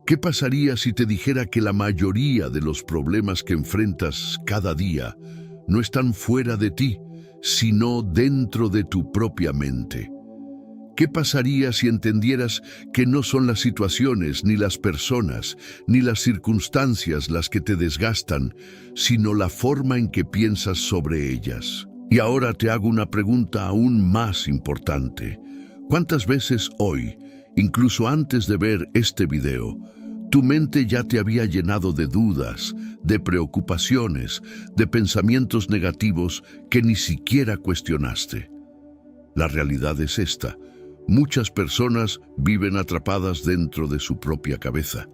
¿Qué pasaría si te dijera que la mayoría de los problemas que enfrentas cada día no están fuera de ti, sino dentro de tu propia mente? ¿Qué pasaría si entendieras que no son las situaciones, ni las personas, ni las circunstancias las que te desgastan, sino la forma en que piensas sobre ellas? Y ahora te hago una pregunta aún más importante. ¿Cuántas veces hoy, incluso antes de ver este video, tu mente ya te había llenado de dudas, de preocupaciones, de pensamientos negativos que ni siquiera cuestionaste? La realidad es esta. Muchas personas viven atrapadas dentro de su propia cabeza.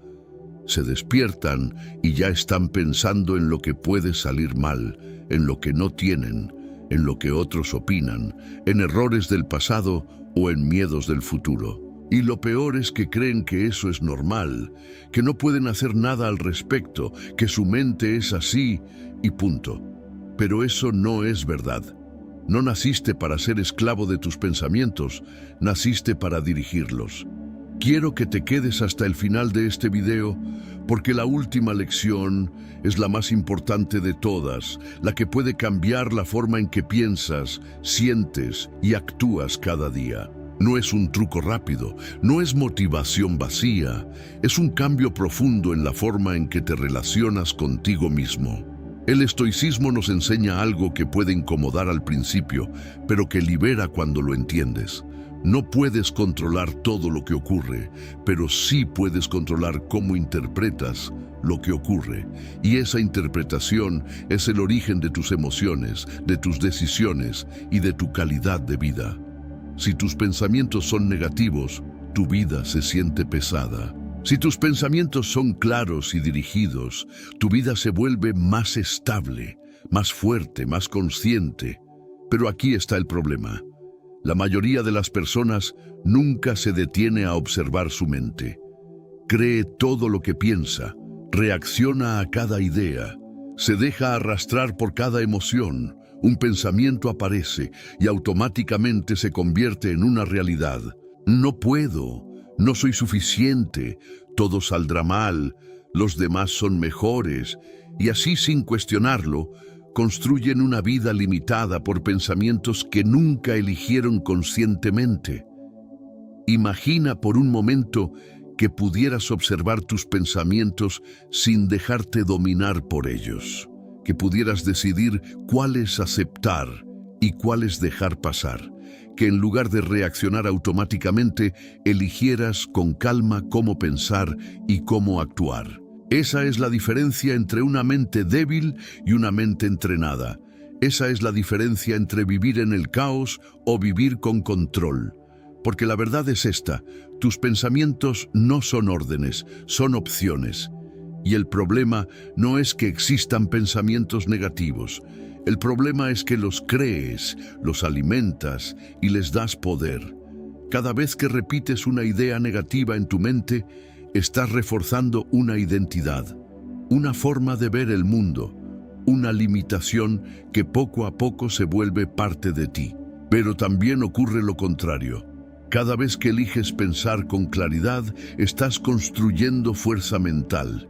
Se despiertan y ya están pensando en lo que puede salir mal, en lo que no tienen, en lo que otros opinan, en errores del pasado o en miedos del futuro. Y lo peor es que creen que eso es normal, que no pueden hacer nada al respecto, que su mente es así y punto. Pero eso no es verdad. No naciste para ser esclavo de tus pensamientos, naciste para dirigirlos. Quiero que te quedes hasta el final de este video, porque la última lección es la más importante de todas, la que puede cambiar la forma en que piensas, sientes y actúas cada día. No es un truco rápido, no es motivación vacía, es un cambio profundo en la forma en que te relacionas contigo mismo. El estoicismo nos enseña algo que puede incomodar al principio, pero que libera cuando lo entiendes. No puedes controlar todo lo que ocurre, pero sí puedes controlar cómo interpretas lo que ocurre. Y esa interpretación es el origen de tus emociones, de tus decisiones y de tu calidad de vida. Si tus pensamientos son negativos, tu vida se siente pesada. Si tus pensamientos son claros y dirigidos, tu vida se vuelve más estable, más fuerte, más consciente. Pero aquí está el problema. La mayoría de las personas nunca se detiene a observar su mente. Cree todo lo que piensa, reacciona a cada idea, se deja arrastrar por cada emoción. Un pensamiento aparece y automáticamente se convierte en una realidad. No puedo. No soy suficiente, todo saldrá mal, los demás son mejores, y así sin cuestionarlo, construyen una vida limitada por pensamientos que nunca eligieron conscientemente. Imagina por un momento que pudieras observar tus pensamientos sin dejarte dominar por ellos, que pudieras decidir cuáles aceptar y cuáles dejar pasar. Que en lugar de reaccionar automáticamente, eligieras con calma cómo pensar y cómo actuar. Esa es la diferencia entre una mente débil y una mente entrenada. Esa es la diferencia entre vivir en el caos o vivir con control. Porque la verdad es esta, tus pensamientos no son órdenes, son opciones. Y el problema no es que existan pensamientos negativos. El problema es que los crees, los alimentas y les das poder. Cada vez que repites una idea negativa en tu mente, estás reforzando una identidad, una forma de ver el mundo, una limitación que poco a poco se vuelve parte de ti. Pero también ocurre lo contrario. Cada vez que eliges pensar con claridad, estás construyendo fuerza mental.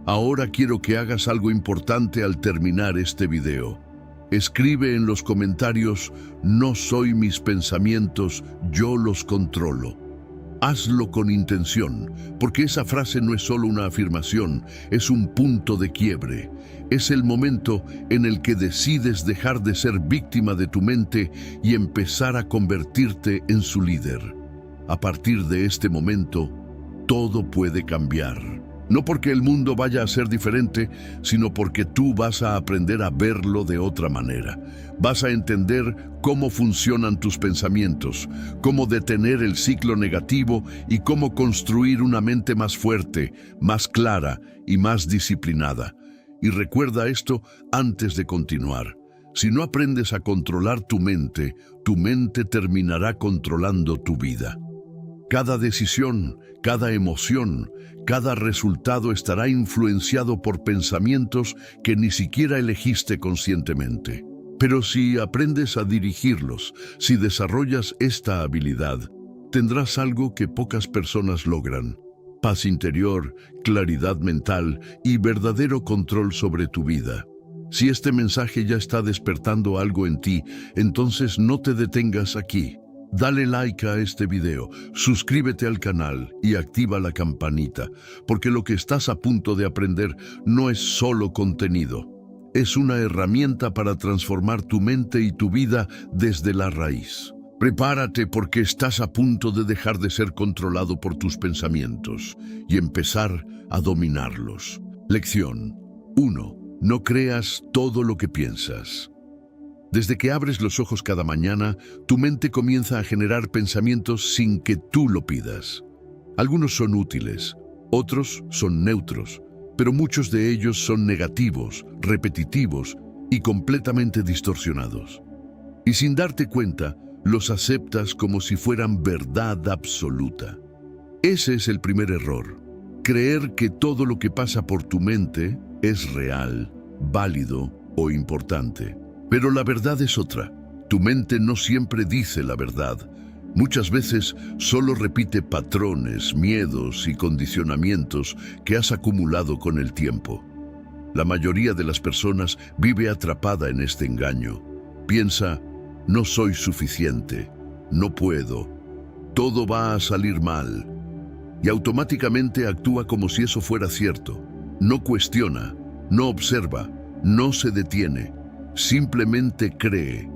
Ahora quiero que hagas algo importante al terminar este video. Escribe en los comentarios, no soy mis pensamientos, yo los controlo. Hazlo con intención, porque esa frase no es solo una afirmación, es un punto de quiebre. Es el momento en el que decides dejar de ser víctima de tu mente y empezar a convertirte en su líder. A partir de este momento, todo puede cambiar. No porque el mundo vaya a ser diferente, sino porque tú vas a aprender a verlo de otra manera. Vas a entender cómo funcionan tus pensamientos, cómo detener el ciclo negativo y cómo construir una mente más fuerte, más clara y más disciplinada. Y recuerda esto antes de continuar. Si no aprendes a controlar tu mente terminará controlando tu vida. Cada decisión, cada emoción, cada resultado estará influenciado por pensamientos que ni siquiera elegiste conscientemente. Pero si aprendes a dirigirlos, si desarrollas esta habilidad, tendrás algo que pocas personas logran: paz interior, claridad mental y verdadero control sobre tu vida. Si este mensaje ya está despertando algo en ti, entonces no te detengas aquí. Dale like a este video, suscríbete al canal y activa la campanita, porque lo que estás a punto de aprender no es solo contenido. Es una herramienta para transformar tu mente y tu vida desde la raíz. Prepárate porque estás a punto de dejar de ser controlado por tus pensamientos y empezar a dominarlos. Lección 1. No creas todo lo que piensas. Desde que abres los ojos cada mañana, tu mente comienza a generar pensamientos sin que tú lo pidas. Algunos son útiles, otros son neutros, pero muchos de ellos son negativos, repetitivos y completamente distorsionados. Y sin darte cuenta, los aceptas como si fueran verdad absoluta. Ese es el primer error. Creer que todo lo que pasa por tu mente es real, válido o importante. Pero la verdad es otra. Tu mente no siempre dice la verdad. Muchas veces solo repite patrones, miedos y condicionamientos que has acumulado con el tiempo. La mayoría de las personas vive atrapada en este engaño. Piensa, no soy suficiente, no puedo, todo va a salir mal. Y automáticamente actúa como si eso fuera cierto. No cuestiona, no observa, no se detiene. Simplemente cree,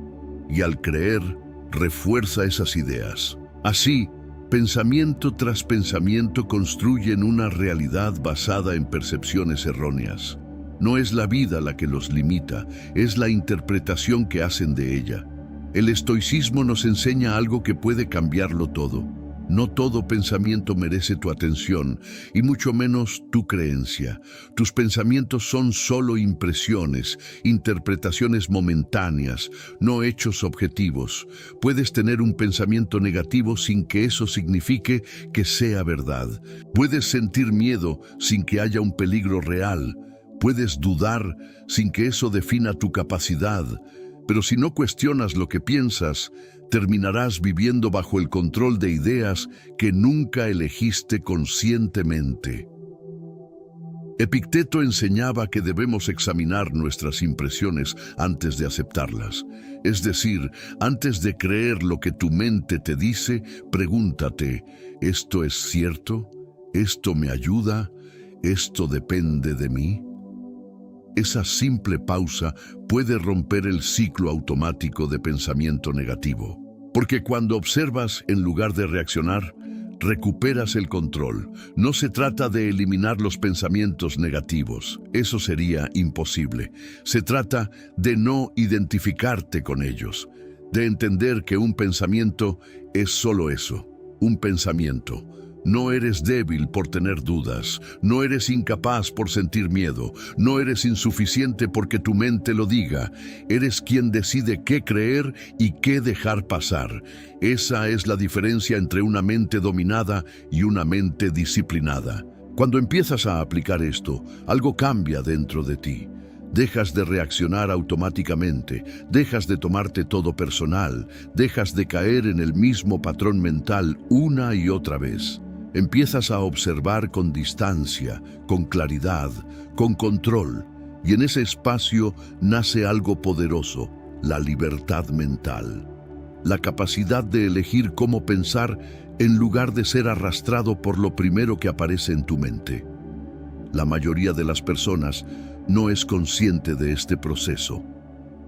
y al creer, refuerza esas ideas. Así, pensamiento tras pensamiento construyen una realidad basada en percepciones erróneas. No es la vida la que los limita, es la interpretación que hacen de ella. El estoicismo nos enseña algo que puede cambiarlo todo. No todo pensamiento merece tu atención, y mucho menos tu creencia. Tus pensamientos son solo impresiones, interpretaciones momentáneas, no hechos objetivos. Puedes tener un pensamiento negativo sin que eso signifique que sea verdad. Puedes sentir miedo sin que haya un peligro real. Puedes dudar sin que eso defina tu capacidad. Pero si no cuestionas lo que piensas, terminarás viviendo bajo el control de ideas que nunca elegiste conscientemente. Epicteto enseñaba que debemos examinar nuestras impresiones antes de aceptarlas. Es decir, antes de creer lo que tu mente te dice, pregúntate, ¿esto es cierto? ¿Esto me ayuda? ¿Esto depende de mí? Esa simple pausa puede romper el ciclo automático de pensamiento negativo. Porque cuando observas en lugar de reaccionar, recuperas el control. No se trata de eliminar los pensamientos negativos. Eso sería imposible. Se trata de no identificarte con ellos. De entender que un pensamiento es solo eso, un pensamiento. No eres débil por tener dudas, no eres incapaz por sentir miedo, no eres insuficiente porque tu mente lo diga. Eres quien decide qué creer y qué dejar pasar. Esa es la diferencia entre una mente dominada y una mente disciplinada. Cuando empiezas a aplicar esto, algo cambia dentro de ti. Dejas de reaccionar automáticamente, dejas de tomarte todo personal, dejas de caer en el mismo patrón mental una y otra vez. Empiezas a observar con distancia, con claridad, con control, y en ese espacio nace algo poderoso, la libertad mental. La capacidad de elegir cómo pensar en lugar de ser arrastrado por lo primero que aparece en tu mente. La mayoría de las personas no es consciente de este proceso.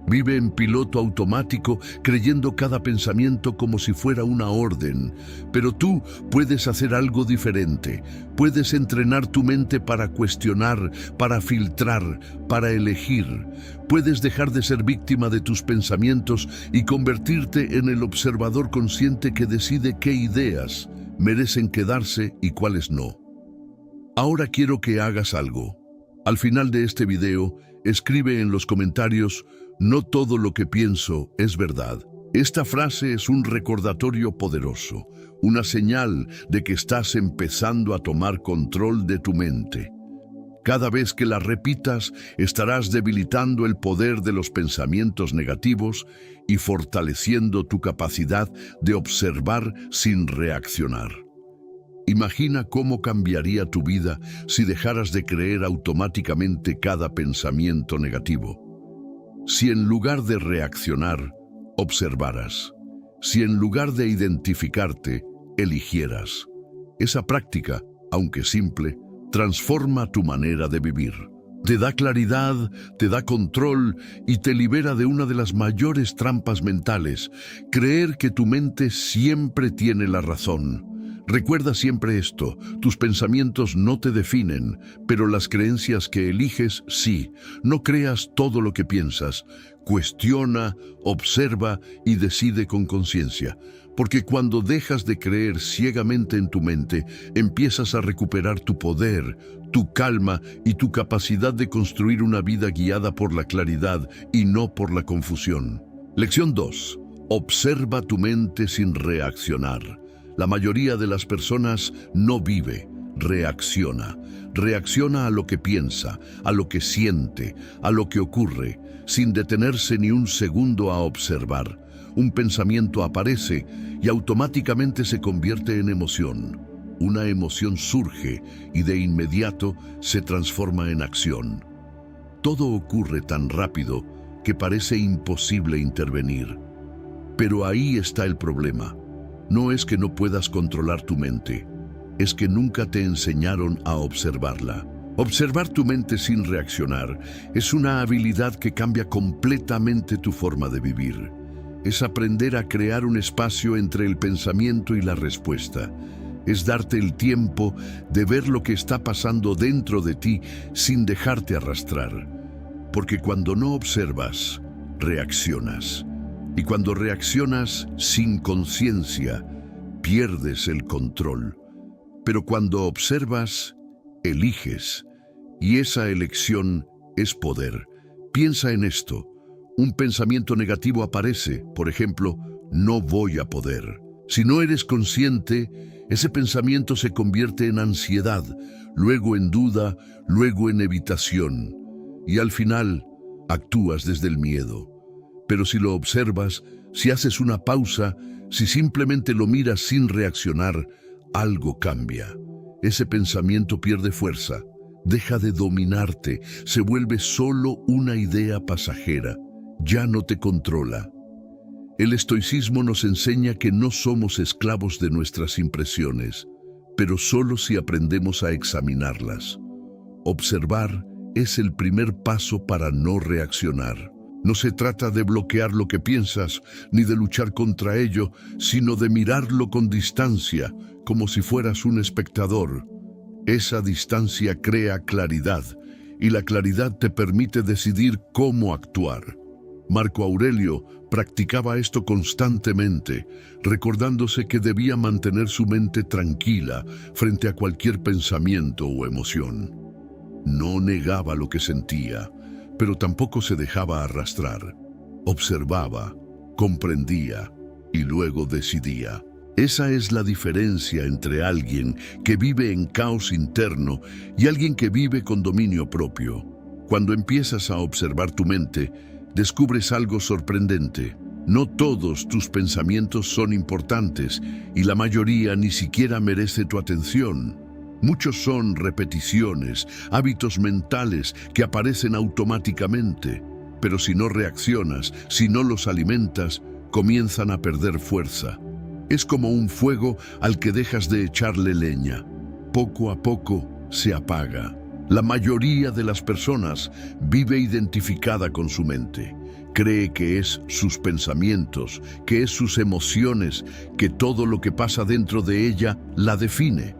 Vive en piloto automático, creyendo cada pensamiento como si fuera una orden. Pero tú puedes hacer algo diferente. Puedes entrenar tu mente para cuestionar, para filtrar, para elegir. Puedes dejar de ser víctima de tus pensamientos y convertirte en el observador consciente que decide qué ideas merecen quedarse y cuáles no. Ahora quiero que hagas algo. Al final de este video, escribe en los comentarios: no todo lo que pienso es verdad. Esta frase es un recordatorio poderoso, una señal de que estás empezando a tomar control de tu mente. Cada vez que la repitas, estarás debilitando el poder de los pensamientos negativos y fortaleciendo tu capacidad de observar sin reaccionar. Imagina cómo cambiaría tu vida si dejaras de creer automáticamente cada pensamiento negativo. Si en lugar de reaccionar, observaras. Si en lugar de identificarte, eligieras. Esa práctica, aunque simple, transforma tu manera de vivir. Te da claridad, te da control y te libera de una de las mayores trampas mentales, creer que tu mente siempre tiene la razón. Recuerda siempre esto: tus pensamientos no te definen, pero las creencias que eliges sí. No creas todo lo que piensas. Cuestiona, observa y decide con conciencia. Porque cuando dejas de creer ciegamente en tu mente, empiezas a recuperar tu poder, tu calma y tu capacidad de construir una vida guiada por la claridad y no por la confusión. Lección 2. Observa tu mente sin reaccionar. La mayoría de las personas no vive, reacciona. Reacciona a lo que piensa, a lo que siente, a lo que ocurre, sin detenerse ni un segundo a observar. Un pensamiento aparece y automáticamente se convierte en emoción. Una emoción surge y de inmediato se transforma en acción. Todo ocurre tan rápido que parece imposible intervenir. Pero ahí está el problema. No es que no puedas controlar tu mente, es que nunca te enseñaron a observarla. Observar tu mente sin reaccionar es una habilidad que cambia completamente tu forma de vivir. Es aprender a crear un espacio entre el pensamiento y la respuesta. Es darte el tiempo de ver lo que está pasando dentro de ti sin dejarte arrastrar. Porque cuando no observas, reaccionas. Y cuando reaccionas sin conciencia, pierdes el control. Pero cuando observas, eliges. Y esa elección es poder. Piensa en esto. Un pensamiento negativo aparece, por ejemplo, no voy a poder. Si no eres consciente, ese pensamiento se convierte en ansiedad, luego en duda, luego en evitación. Y al final, actúas desde el miedo. Pero si lo observas, si haces una pausa, si simplemente lo miras sin reaccionar, algo cambia. Ese pensamiento pierde fuerza, deja de dominarte, se vuelve solo una idea pasajera, ya no te controla. El estoicismo nos enseña que no somos esclavos de nuestras impresiones, pero solo si aprendemos a examinarlas. Observar es el primer paso para no reaccionar. No se trata de bloquear lo que piensas, ni de luchar contra ello, sino de mirarlo con distancia, como si fueras un espectador. Esa distancia crea claridad, y la claridad te permite decidir cómo actuar. Marco Aurelio practicaba esto constantemente, recordándose que debía mantener su mente tranquila frente a cualquier pensamiento o emoción. No negaba lo que sentía, pero tampoco se dejaba arrastrar. Observaba, comprendía y luego decidía. Esa es la diferencia entre alguien que vive en caos interno y alguien que vive con dominio propio. Cuando empiezas a observar tu mente, descubres algo sorprendente. No todos tus pensamientos son importantes y la mayoría ni siquiera merece tu atención. Muchos son repeticiones, hábitos mentales que aparecen automáticamente, pero si no reaccionas, si no los alimentas, comienzan a perder fuerza. Es como un fuego al que dejas de echarle leña. Poco a poco se apaga. La mayoría de las personas vive identificada con su mente. Cree que es sus pensamientos, que es sus emociones, que todo lo que pasa dentro de ella la define.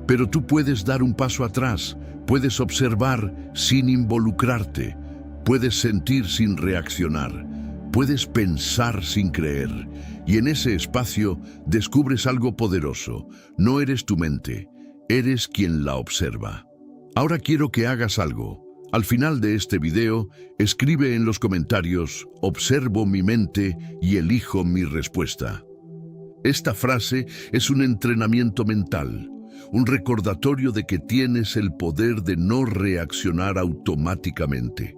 Pero tú puedes dar un paso atrás, puedes observar sin involucrarte, puedes sentir sin reaccionar, puedes pensar sin creer. Y en ese espacio descubres algo poderoso. No eres tu mente, eres quien la observa. Ahora quiero que hagas algo. Al final de este video, escribe en los comentarios: observo mi mente y elijo mi respuesta. Esta frase es un entrenamiento mental. Un recordatorio de que tienes el poder de no reaccionar automáticamente.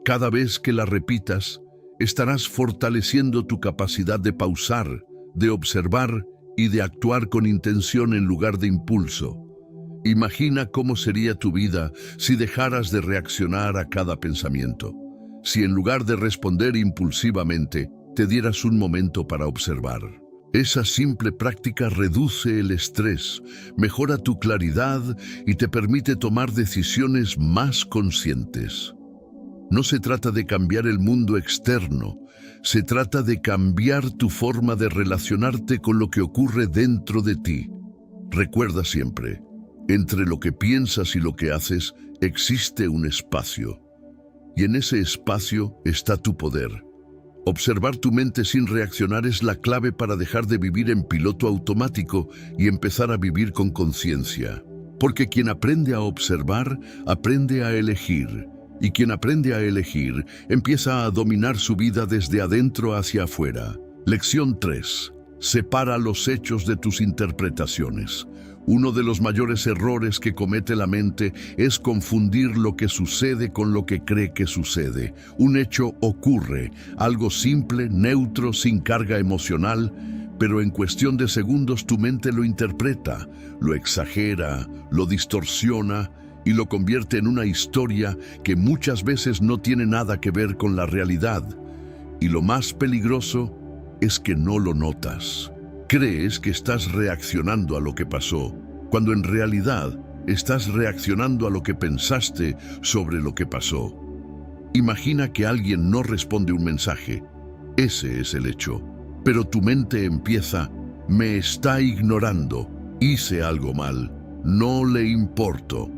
Cada vez que la repitas, estarás fortaleciendo tu capacidad de pausar, de observar y de actuar con intención en lugar de impulso. Imagina cómo sería tu vida si dejaras de reaccionar a cada pensamiento. Si en lugar de responder impulsivamente, te dieras un momento para observar. Esa simple práctica reduce el estrés, mejora tu claridad y te permite tomar decisiones más conscientes. No se trata de cambiar el mundo externo, se trata de cambiar tu forma de relacionarte con lo que ocurre dentro de ti. Recuerda siempre, entre lo que piensas y lo que haces existe un espacio. Y en ese espacio está tu poder. Observar tu mente sin reaccionar es la clave para dejar de vivir en piloto automático y empezar a vivir con conciencia. Porque quien aprende a observar, aprende a elegir. Y quien aprende a elegir, empieza a dominar su vida desde adentro hacia afuera. Lección 3. Separa los hechos de tus interpretaciones. Uno de los mayores errores que comete la mente es confundir lo que sucede con lo que cree que sucede. Un hecho ocurre, algo simple, neutro, sin carga emocional, pero en cuestión de segundos tu mente lo interpreta, lo exagera, lo distorsiona y lo convierte en una historia que muchas veces no tiene nada que ver con la realidad. Y lo más peligroso es que no lo notas. Crees que estás reaccionando a lo que pasó, cuando en realidad estás reaccionando a lo que pensaste sobre lo que pasó. Imagina que alguien no responde un mensaje. Ese es el hecho. Pero tu mente empieza, me está ignorando, hice algo mal, no le importo.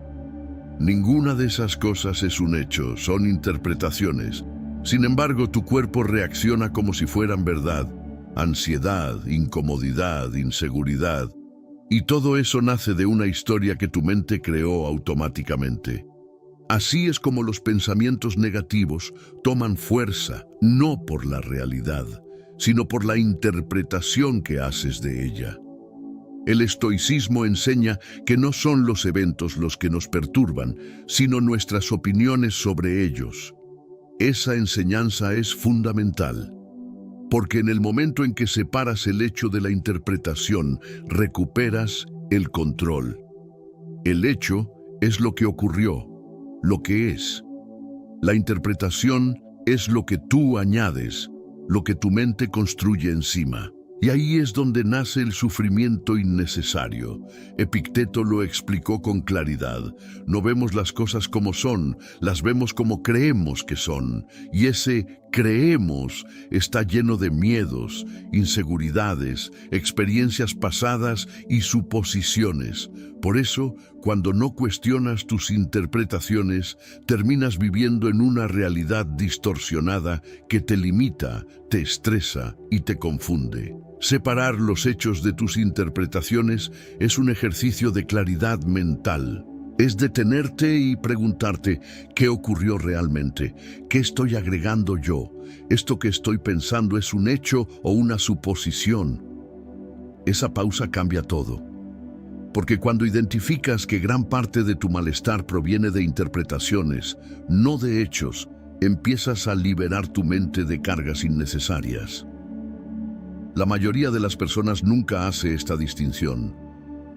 Ninguna de esas cosas es un hecho, son interpretaciones. Sin embargo, tu cuerpo reacciona como si fueran verdad. Ansiedad, incomodidad, inseguridad. Y todo eso nace de una historia que tu mente creó automáticamente. Así es como los pensamientos negativos toman fuerza, no por la realidad, sino por la interpretación que haces de ella. El estoicismo enseña que no son los eventos los que nos perturban, sino nuestras opiniones sobre ellos. Esa enseñanza es fundamental, porque en el momento en que separas el hecho de la interpretación, recuperas el control. El hecho es lo que ocurrió, lo que es. La interpretación es lo que tú añades, lo que tu mente construye encima. Y ahí es donde nace el sufrimiento innecesario. Epicteto lo explicó con claridad. No vemos las cosas como son, las vemos como creemos que son. Y ese creemos está lleno de miedos, inseguridades, experiencias pasadas y suposiciones. Por eso, cuando no cuestionas tus interpretaciones, terminas viviendo en una realidad distorsionada que te limita, te estresa y te confunde. Separar los hechos de tus interpretaciones es un ejercicio de claridad mental. Es detenerte y preguntarte, ¿qué ocurrió realmente? ¿Qué estoy agregando yo? ¿Esto que estoy pensando es un hecho o una suposición? Esa pausa cambia todo. Porque cuando identificas que gran parte de tu malestar proviene de interpretaciones, no de hechos, empiezas a liberar tu mente de cargas innecesarias. La mayoría de las personas nunca hace esta distinción.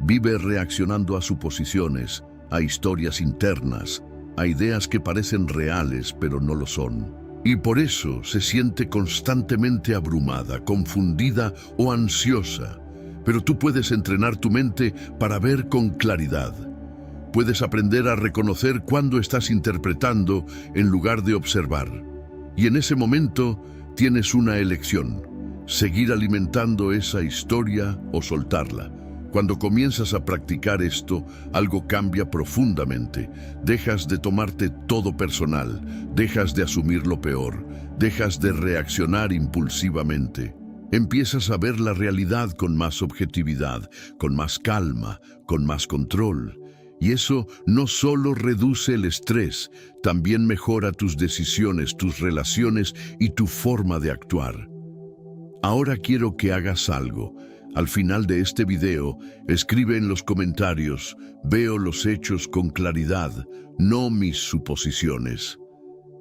Vive reaccionando a suposiciones, a historias internas, a ideas que parecen reales pero no lo son. Y por eso se siente constantemente abrumada, confundida o ansiosa. Pero tú puedes entrenar tu mente para ver con claridad. Puedes aprender a reconocer cuándo estás interpretando en lugar de observar. Y en ese momento tienes una elección: seguir alimentando esa historia o soltarla. Cuando comienzas a practicar esto, algo cambia profundamente. Dejas de tomarte todo personal, dejas de asumir lo peor, dejas de reaccionar impulsivamente. Empiezas a ver la realidad con más objetividad, con más calma, con más control. Y eso no solo reduce el estrés, también mejora tus decisiones, tus relaciones y tu forma de actuar. Ahora quiero que hagas algo. Al final de este video, escribe en los comentarios: veo los hechos con claridad, no mis suposiciones.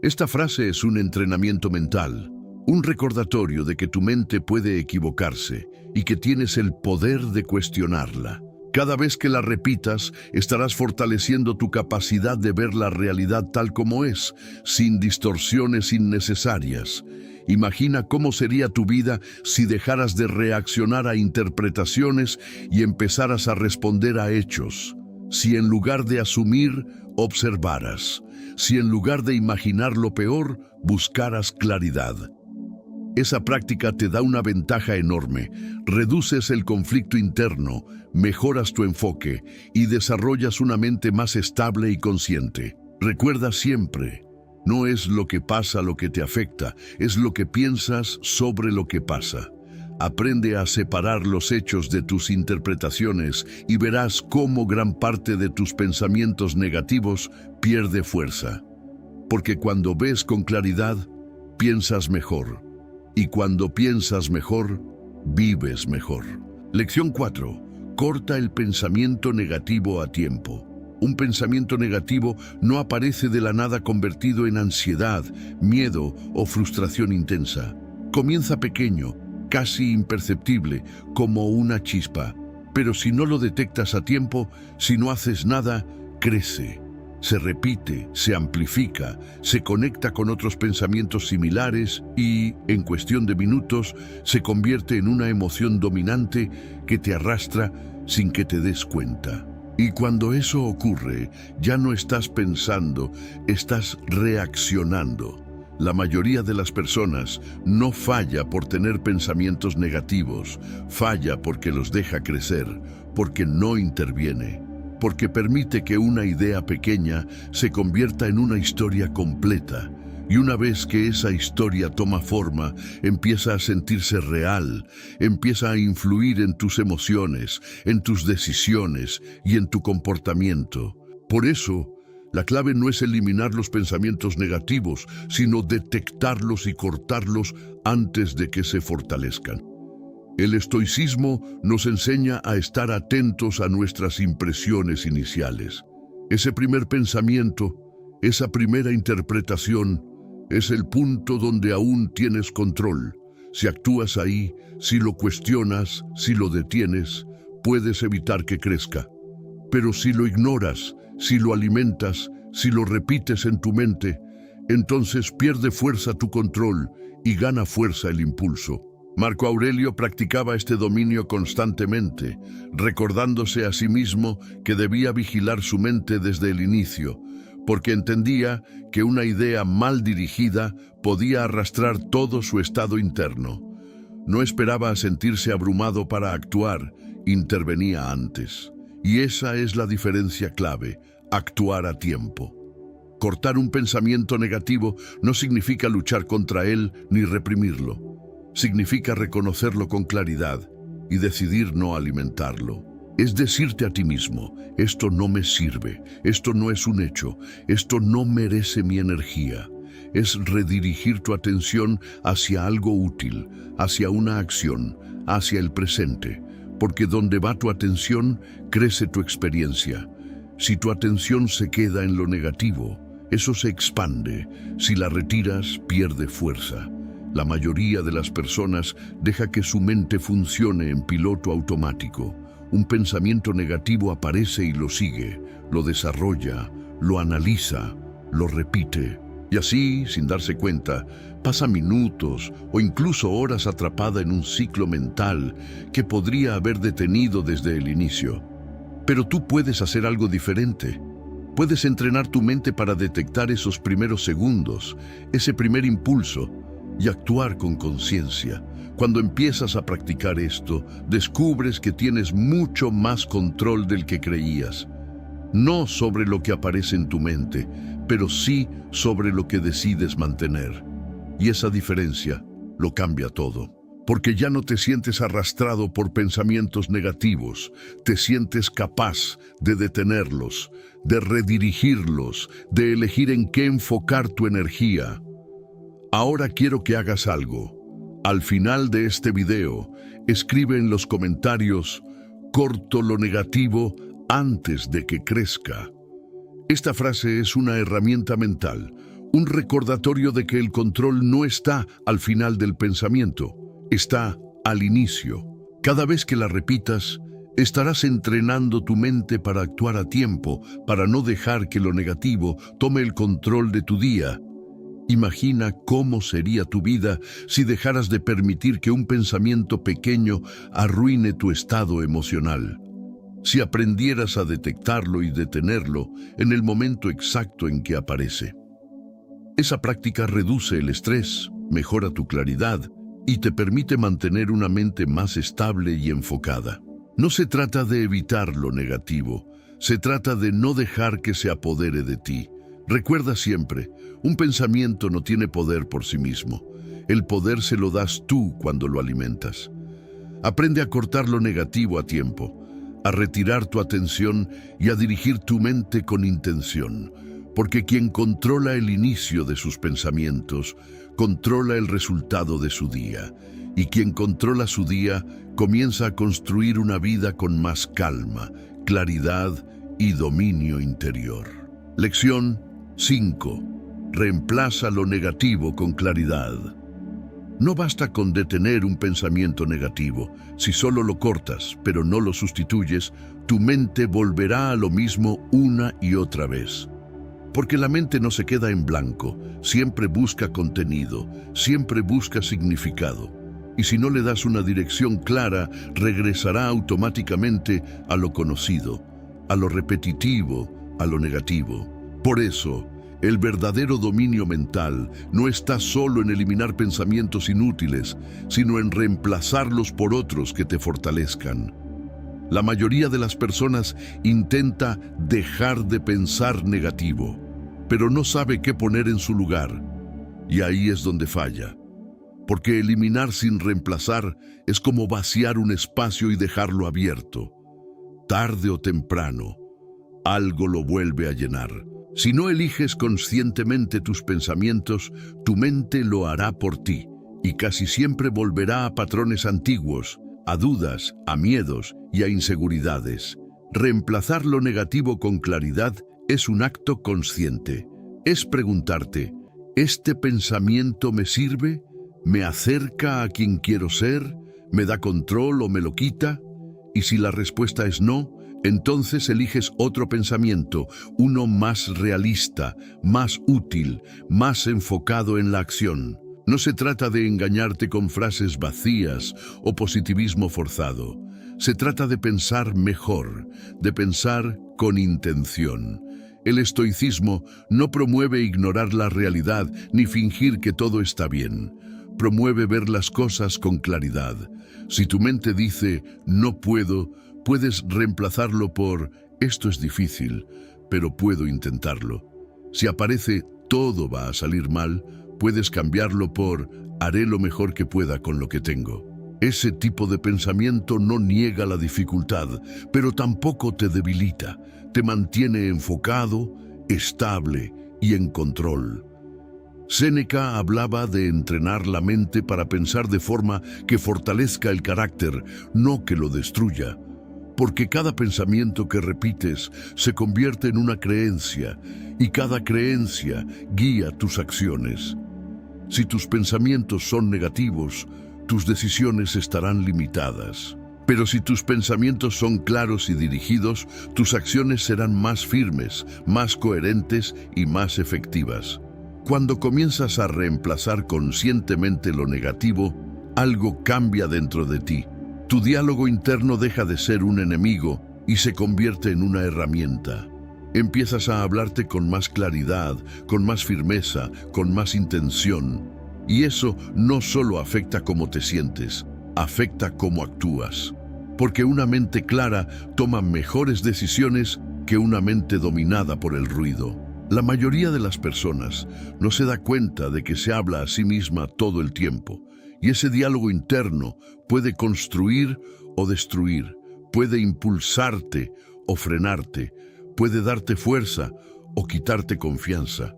Esta frase es un entrenamiento mental. Un recordatorio de que tu mente puede equivocarse y que tienes el poder de cuestionarla. Cada vez que la repitas, estarás fortaleciendo tu capacidad de ver la realidad tal como es, sin distorsiones innecesarias. Imagina cómo sería tu vida si dejaras de reaccionar a interpretaciones y empezaras a responder a hechos. Si en lugar de asumir, observaras. Si en lugar de imaginar lo peor, buscaras claridad. Esa práctica te da una ventaja enorme. Reduces el conflicto interno, mejoras tu enfoque y desarrollas una mente más estable y consciente. Recuerda siempre, no es lo que pasa lo que te afecta, es lo que piensas sobre lo que pasa. Aprende a separar los hechos de tus interpretaciones y verás cómo gran parte de tus pensamientos negativos pierde fuerza. Porque cuando ves con claridad, piensas mejor. Y cuando piensas mejor, vives mejor. Lección 4. Corta el pensamiento negativo a tiempo. Un pensamiento negativo no aparece de la nada convertido en ansiedad, miedo o frustración intensa. Comienza pequeño, casi imperceptible, como una chispa. Pero si no lo detectas a tiempo, si no haces nada, crece. Se repite, se amplifica, se conecta con otros pensamientos similares y, en cuestión de minutos, se convierte en una emoción dominante que te arrastra sin que te des cuenta. Y cuando eso ocurre, ya no estás pensando, estás reaccionando. La mayoría de las personas no falla por tener pensamientos negativos, falla porque los deja crecer, porque no interviene. Porque permite que una idea pequeña se convierta en una historia completa. Y una vez que esa historia toma forma, empieza a sentirse real, empieza a influir en tus emociones, en tus decisiones y en tu comportamiento. Por eso, la clave no es eliminar los pensamientos negativos, sino detectarlos y cortarlos antes de que se fortalezcan. El estoicismo nos enseña a estar atentos a nuestras impresiones iniciales. Ese primer pensamiento, esa primera interpretación, es el punto donde aún tienes control. Si actúas ahí, si lo cuestionas, si lo detienes, puedes evitar que crezca. Pero si lo ignoras, si lo alimentas, si lo repites en tu mente, entonces pierde fuerza tu control y gana fuerza el impulso. Marco Aurelio practicaba este dominio constantemente, recordándose a sí mismo que debía vigilar su mente desde el inicio, porque entendía que una idea mal dirigida podía arrastrar todo su estado interno. No esperaba a sentirse abrumado para actuar, intervenía antes. Y esa es la diferencia clave, actuar a tiempo. Cortar un pensamiento negativo no significa luchar contra él ni reprimirlo. Significa reconocerlo con claridad y decidir no alimentarlo. Es decirte a ti mismo, esto no me sirve, esto no es un hecho, esto no merece mi energía. Es redirigir tu atención hacia algo útil, hacia una acción, hacia el presente, porque donde va tu atención, crece tu experiencia. Si tu atención se queda en lo negativo, eso se expande. Si la retiras, pierde fuerza. La mayoría de las personas deja que su mente funcione en piloto automático. Un pensamiento negativo aparece y lo sigue, lo desarrolla, lo analiza, lo repite. Y así, sin darse cuenta, pasa minutos o incluso horas atrapada en un ciclo mental que podría haber detenido desde el inicio. Pero tú puedes hacer algo diferente. Puedes entrenar tu mente para detectar esos primeros segundos, ese primer impulso, y actuar con conciencia. Cuando empiezas a practicar esto, descubres que tienes mucho más control del que creías. No sobre lo que aparece en tu mente, pero sí sobre lo que decides mantener. Y esa diferencia lo cambia todo. Porque ya no te sientes arrastrado por pensamientos negativos, te sientes capaz de detenerlos, de redirigirlos, de elegir en qué enfocar tu energía. Ahora quiero que hagas algo. Al final de este video, escribe en los comentarios, corto lo negativo antes de que crezca. Esta frase es una herramienta mental, un recordatorio de que el control no está al final del pensamiento, está al inicio. Cada vez que la repitas, estarás entrenando tu mente para actuar a tiempo, para no dejar que lo negativo tome el control de tu día. Imagina cómo sería tu vida si dejaras de permitir que un pensamiento pequeño arruine tu estado emocional. Si aprendieras a detectarlo y detenerlo en el momento exacto en que aparece. Esa práctica reduce el estrés, mejora tu claridad y te permite mantener una mente más estable y enfocada. No se trata de evitar lo negativo, se trata de no dejar que se apodere de ti. Recuerda siempre, un pensamiento no tiene poder por sí mismo. El poder se lo das tú cuando lo alimentas. Aprende a cortar lo negativo a tiempo, a retirar tu atención y a dirigir tu mente con intención, porque quien controla el inicio de sus pensamientos, controla el resultado de su día, y quien controla su día comienza a construir una vida con más calma, claridad y dominio interior. Lección 5. Reemplaza lo negativo con claridad. No basta con detener un pensamiento negativo. Si solo lo cortas, pero no lo sustituyes, tu mente volverá a lo mismo una y otra vez. Porque la mente no se queda en blanco, siempre busca contenido, siempre busca significado. Y si no le das una dirección clara, regresará automáticamente a lo conocido, a lo repetitivo, a lo negativo. Por eso, el verdadero dominio mental no está solo en eliminar pensamientos inútiles, sino en reemplazarlos por otros que te fortalezcan. La mayoría de las personas intenta dejar de pensar negativo, pero no sabe qué poner en su lugar, y ahí es donde falla. Porque eliminar sin reemplazar es como vaciar un espacio y dejarlo abierto. Tarde o temprano, algo lo vuelve a llenar. Si no eliges conscientemente tus pensamientos, tu mente lo hará por ti, y casi siempre volverá a patrones antiguos, a dudas, a miedos y a inseguridades. Reemplazar lo negativo con claridad es un acto consciente. Es preguntarte, ¿este pensamiento me sirve? ¿Me acerca a quien quiero ser? ¿Me da control o me lo quita? Y si la respuesta es no, entonces eliges otro pensamiento, uno más realista, más útil, más enfocado en la acción. No se trata de engañarte con frases vacías o positivismo forzado. Se trata de pensar mejor, de pensar con intención. El estoicismo no promueve ignorar la realidad ni fingir que todo está bien. Promueve ver las cosas con claridad. Si tu mente dice, no puedo, puedes reemplazarlo por, esto es difícil, pero puedo intentarlo. Si aparece, todo va a salir mal, puedes cambiarlo por, haré lo mejor que pueda con lo que tengo. Ese tipo de pensamiento no niega la dificultad, pero tampoco te debilita. Te mantiene enfocado, estable y en control. Séneca hablaba de entrenar la mente para pensar de forma que fortalezca el carácter, no que lo destruya. Porque cada pensamiento que repites se convierte en una creencia, y cada creencia guía tus acciones. Si tus pensamientos son negativos, tus decisiones estarán limitadas. Pero si tus pensamientos son claros y dirigidos, tus acciones serán más firmes, más coherentes y más efectivas. Cuando comienzas a reemplazar conscientemente lo negativo, algo cambia dentro de ti. Tu diálogo interno deja de ser un enemigo y se convierte en una herramienta. Empiezas a hablarte con más claridad, con más firmeza, con más intención. Y eso no solo afecta cómo te sientes, afecta cómo actúas. Porque una mente clara toma mejores decisiones que una mente dominada por el ruido. La mayoría de las personas no se da cuenta de que se habla a sí misma todo el tiempo. Y ese diálogo interno puede construir o destruir, puede impulsarte o frenarte, puede darte fuerza o quitarte confianza.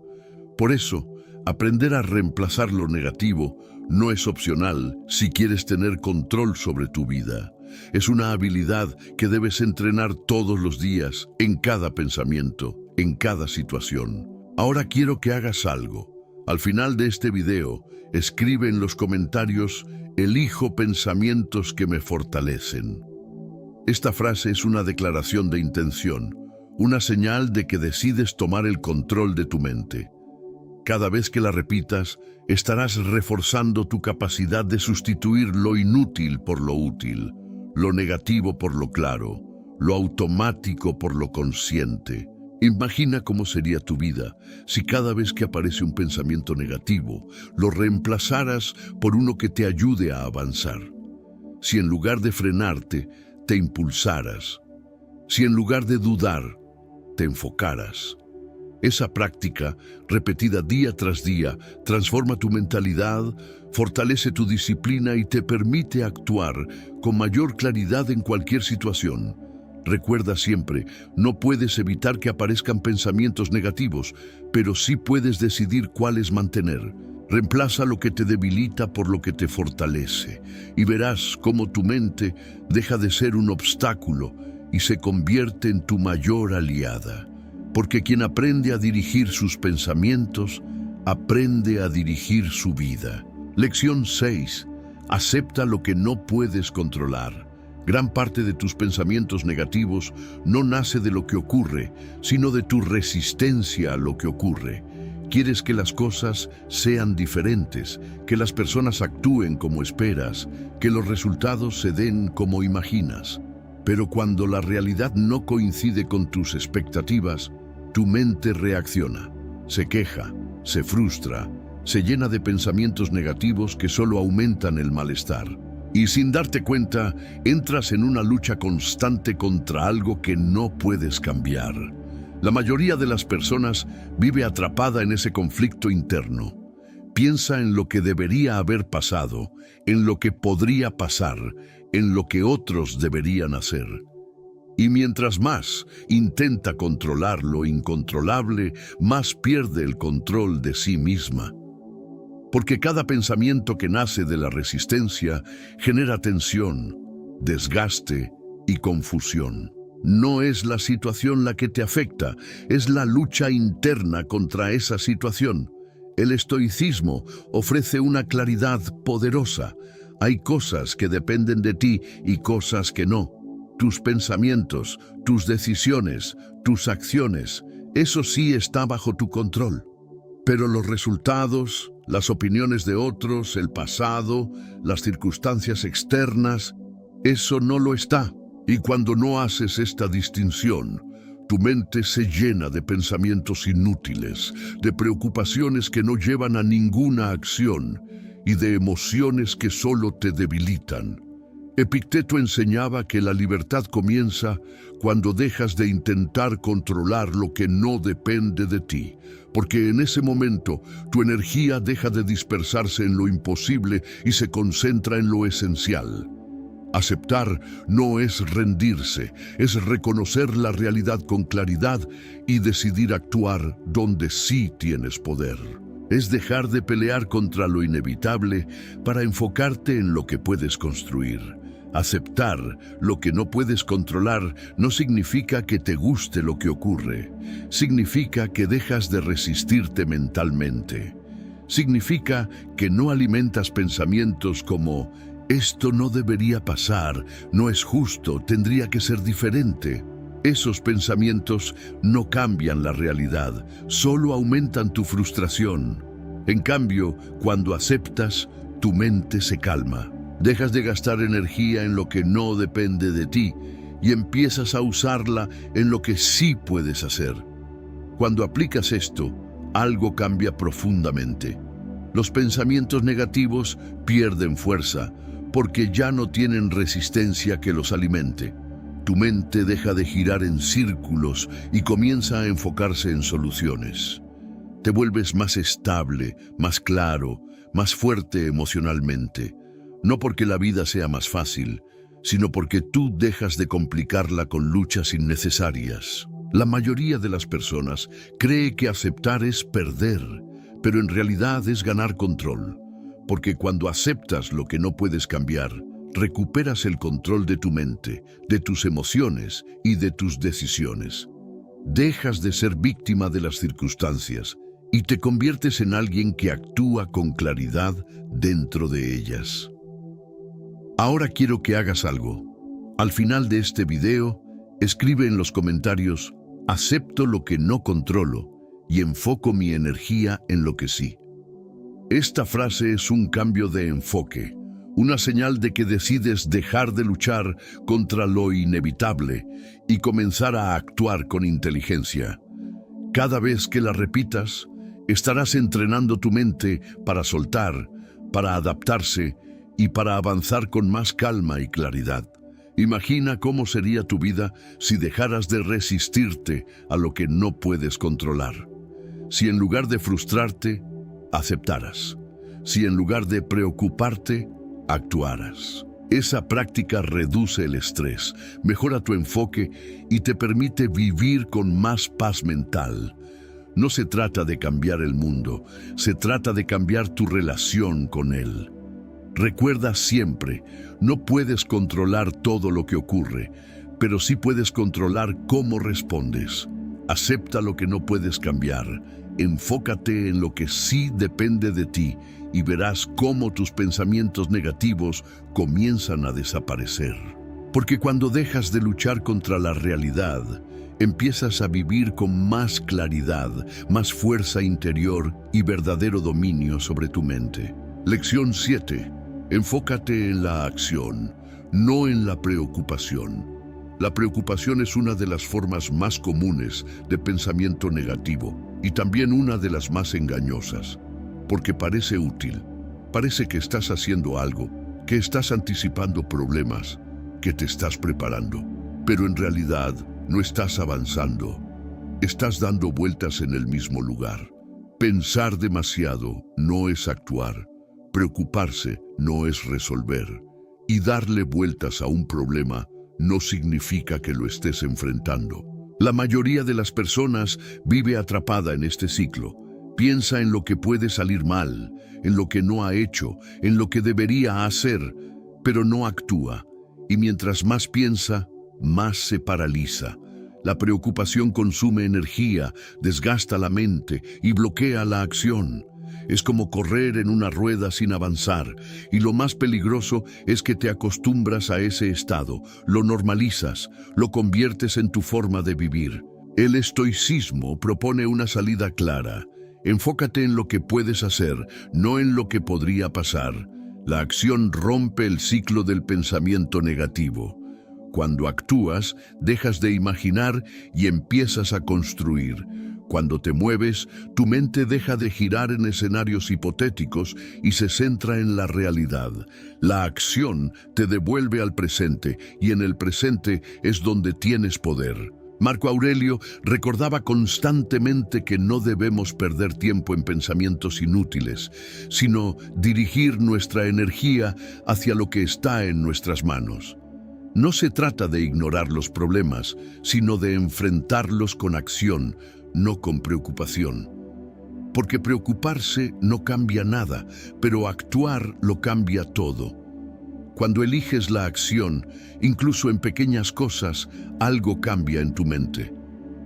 Por eso, aprender a reemplazar lo negativo no es opcional si quieres tener control sobre tu vida. Es una habilidad que debes entrenar todos los días, en cada pensamiento, en cada situación. Ahora quiero que hagas algo. Al final de este video, escribe en los comentarios: elijo pensamientos que me fortalecen. Esta frase es una declaración de intención, una señal de que decides tomar el control de tu mente. Cada vez que la repitas, estarás reforzando tu capacidad de sustituir lo inútil por lo útil, lo negativo por lo claro, lo automático por lo consciente. Imagina cómo sería tu vida si cada vez que aparece un pensamiento negativo, lo reemplazaras por uno que te ayude a avanzar. Si en lugar de frenarte, te impulsaras. Si en lugar de dudar, te enfocaras. Esa práctica, repetida día tras día, transforma tu mentalidad, fortalece tu disciplina y te permite actuar con mayor claridad en cualquier situación. Recuerda siempre, no puedes evitar que aparezcan pensamientos negativos, pero sí puedes decidir cuáles mantener. Reemplaza lo que te debilita por lo que te fortalece, y verás cómo tu mente deja de ser un obstáculo y se convierte en tu mayor aliada. Porque quien aprende a dirigir sus pensamientos, aprende a dirigir su vida. Lección 6. Acepta lo que no puedes controlar. Gran parte de tus pensamientos negativos no nace de lo que ocurre, sino de tu resistencia a lo que ocurre. Quieres que las cosas sean diferentes, que las personas actúen como esperas, que los resultados se den como imaginas. Pero cuando la realidad no coincide con tus expectativas, tu mente reacciona, se queja, se frustra, se llena de pensamientos negativos que solo aumentan el malestar. Y sin darte cuenta, entras en una lucha constante contra algo que no puedes cambiar. La mayoría de las personas vive atrapada en ese conflicto interno. Piensa en lo que debería haber pasado, en lo que podría pasar, en lo que otros deberían hacer. Y mientras más intenta controlar lo incontrolable, más pierde el control de sí misma. Porque cada pensamiento que nace de la resistencia genera tensión, desgaste y confusión. No es la situación la que te afecta, es la lucha interna contra esa situación. El estoicismo ofrece una claridad poderosa. Hay cosas que dependen de ti y cosas que no. Tus pensamientos, tus decisiones, tus acciones, eso sí está bajo tu control. Pero los resultados, las opiniones de otros, el pasado, las circunstancias externas, eso no lo está. Y cuando no haces esta distinción, tu mente se llena de pensamientos inútiles, de preocupaciones que no llevan a ninguna acción y de emociones que solo te debilitan. Epicteto enseñaba que la libertad comienza cuando dejas de intentar controlar lo que no depende de ti, porque en ese momento tu energía deja de dispersarse en lo imposible y se concentra en lo esencial. Aceptar no es rendirse, es reconocer la realidad con claridad y decidir actuar donde sí tienes poder. Es dejar de pelear contra lo inevitable para enfocarte en lo que puedes construir. Aceptar lo que no puedes controlar no significa que te guste lo que ocurre. Significa que dejas de resistirte mentalmente. Significa que no alimentas pensamientos como: esto no debería pasar, no es justo, tendría que ser diferente. Esos pensamientos no cambian la realidad, solo aumentan tu frustración. En cambio, cuando aceptas, tu mente se calma. Dejas de gastar energía en lo que no depende de ti y empiezas a usarla en lo que sí puedes hacer. Cuando aplicas esto, algo cambia profundamente. Los pensamientos negativos pierden fuerza porque ya no tienen resistencia que los alimente. Tu mente deja de girar en círculos y comienza a enfocarse en soluciones. Te vuelves más estable, más claro, más fuerte emocionalmente. No porque la vida sea más fácil, sino porque tú dejas de complicarla con luchas innecesarias. La mayoría de las personas cree que aceptar es perder, pero en realidad es ganar control. Porque cuando aceptas lo que no puedes cambiar, recuperas el control de tu mente, de tus emociones y de tus decisiones. Dejas de ser víctima de las circunstancias y te conviertes en alguien que actúa con claridad dentro de ellas. Ahora quiero que hagas algo. Al final de este video, escribe en los comentarios: acepto lo que no controlo y enfoco mi energía en lo que sí. Esta frase es un cambio de enfoque, una señal de que decides dejar de luchar contra lo inevitable y comenzar a actuar con inteligencia. Cada vez que la repitas, estarás entrenando tu mente para soltar, para adaptarse y para avanzar con más calma y claridad. Imagina cómo sería tu vida si dejaras de resistirte a lo que no puedes controlar. Si en lugar de frustrarte, aceptaras. Si en lugar de preocuparte, actuaras. Esa práctica reduce el estrés, mejora tu enfoque y te permite vivir con más paz mental. No se trata de cambiar el mundo, se trata de cambiar tu relación con él. Recuerda siempre, no puedes controlar todo lo que ocurre, pero sí puedes controlar cómo respondes. Acepta lo que no puedes cambiar, enfócate en lo que sí depende de ti y verás cómo tus pensamientos negativos comienzan a desaparecer. Porque cuando dejas de luchar contra la realidad, empiezas a vivir con más claridad, más fuerza interior y verdadero dominio sobre tu mente. Lección 7. Enfócate en la acción, no en la preocupación. La preocupación es una de las formas más comunes de pensamiento negativo y también una de las más engañosas, porque parece útil, parece que estás haciendo algo, que estás anticipando problemas, que te estás preparando, pero en realidad no estás avanzando, estás dando vueltas en el mismo lugar. Pensar demasiado no es actuar, preocuparse no es resolver, y darle vueltas a un problema no significa que lo estés enfrentando. La mayoría de las personas vive atrapada en este ciclo. Piensa en lo que puede salir mal, en lo que no ha hecho, en lo que debería hacer, pero no actúa. Y mientras más piensa, más se paraliza. La preocupación consume energía, desgasta la mente y bloquea la acción. Es como correr en una rueda sin avanzar, y lo más peligroso es que te acostumbras a ese estado, lo normalizas, lo conviertes en tu forma de vivir. El estoicismo propone una salida clara. Enfócate en lo que puedes hacer, no en lo que podría pasar. La acción rompe el ciclo del pensamiento negativo. Cuando actúas, dejas de imaginar y empiezas a construir. Cuando te mueves, tu mente deja de girar en escenarios hipotéticos y se centra en la realidad. La acción te devuelve al presente y en el presente es donde tienes poder. Marco Aurelio recordaba constantemente que no debemos perder tiempo en pensamientos inútiles, sino dirigir nuestra energía hacia lo que está en nuestras manos. No se trata de ignorar los problemas, sino de enfrentarlos con acción, no con preocupación. Porque preocuparse no cambia nada, pero actuar lo cambia todo. Cuando eliges la acción, incluso en pequeñas cosas, algo cambia en tu mente.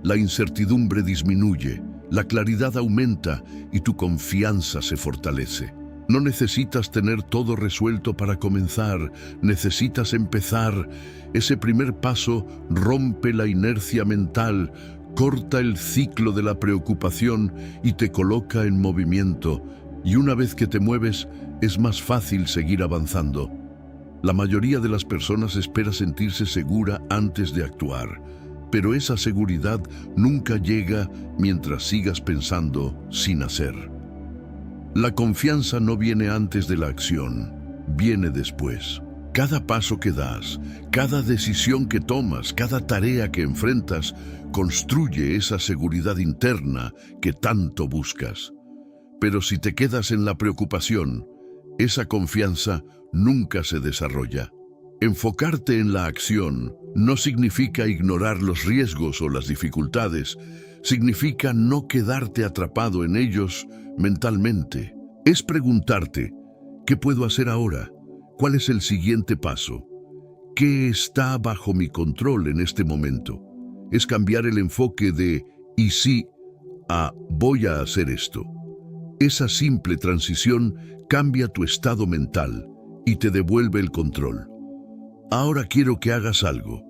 La incertidumbre disminuye, la claridad aumenta y tu confianza se fortalece. No necesitas tener todo resuelto para comenzar, necesitas empezar. Ese primer paso rompe la inercia mental, corta el ciclo de la preocupación y te coloca en movimiento. Y una vez que te mueves, es más fácil seguir avanzando. La mayoría de las personas espera sentirse segura antes de actuar, pero esa seguridad nunca llega mientras sigas pensando sin hacer. La confianza no viene antes de la acción, viene después. Cada paso que das, cada decisión que tomas, cada tarea que enfrentas, construye esa seguridad interna que tanto buscas. Pero si te quedas en la preocupación, esa confianza nunca se desarrolla. Enfocarte en la acción no significa ignorar los riesgos o las dificultades, significa no quedarte atrapado en ellos mentalmente. Es preguntarte, ¿qué puedo hacer ahora? ¿Cuál es el siguiente paso? ¿Qué está bajo mi control en este momento? es cambiar el enfoque de «y sí» a «voy a hacer esto». Esa simple transición cambia tu estado mental y te devuelve el control. Ahora quiero que hagas algo.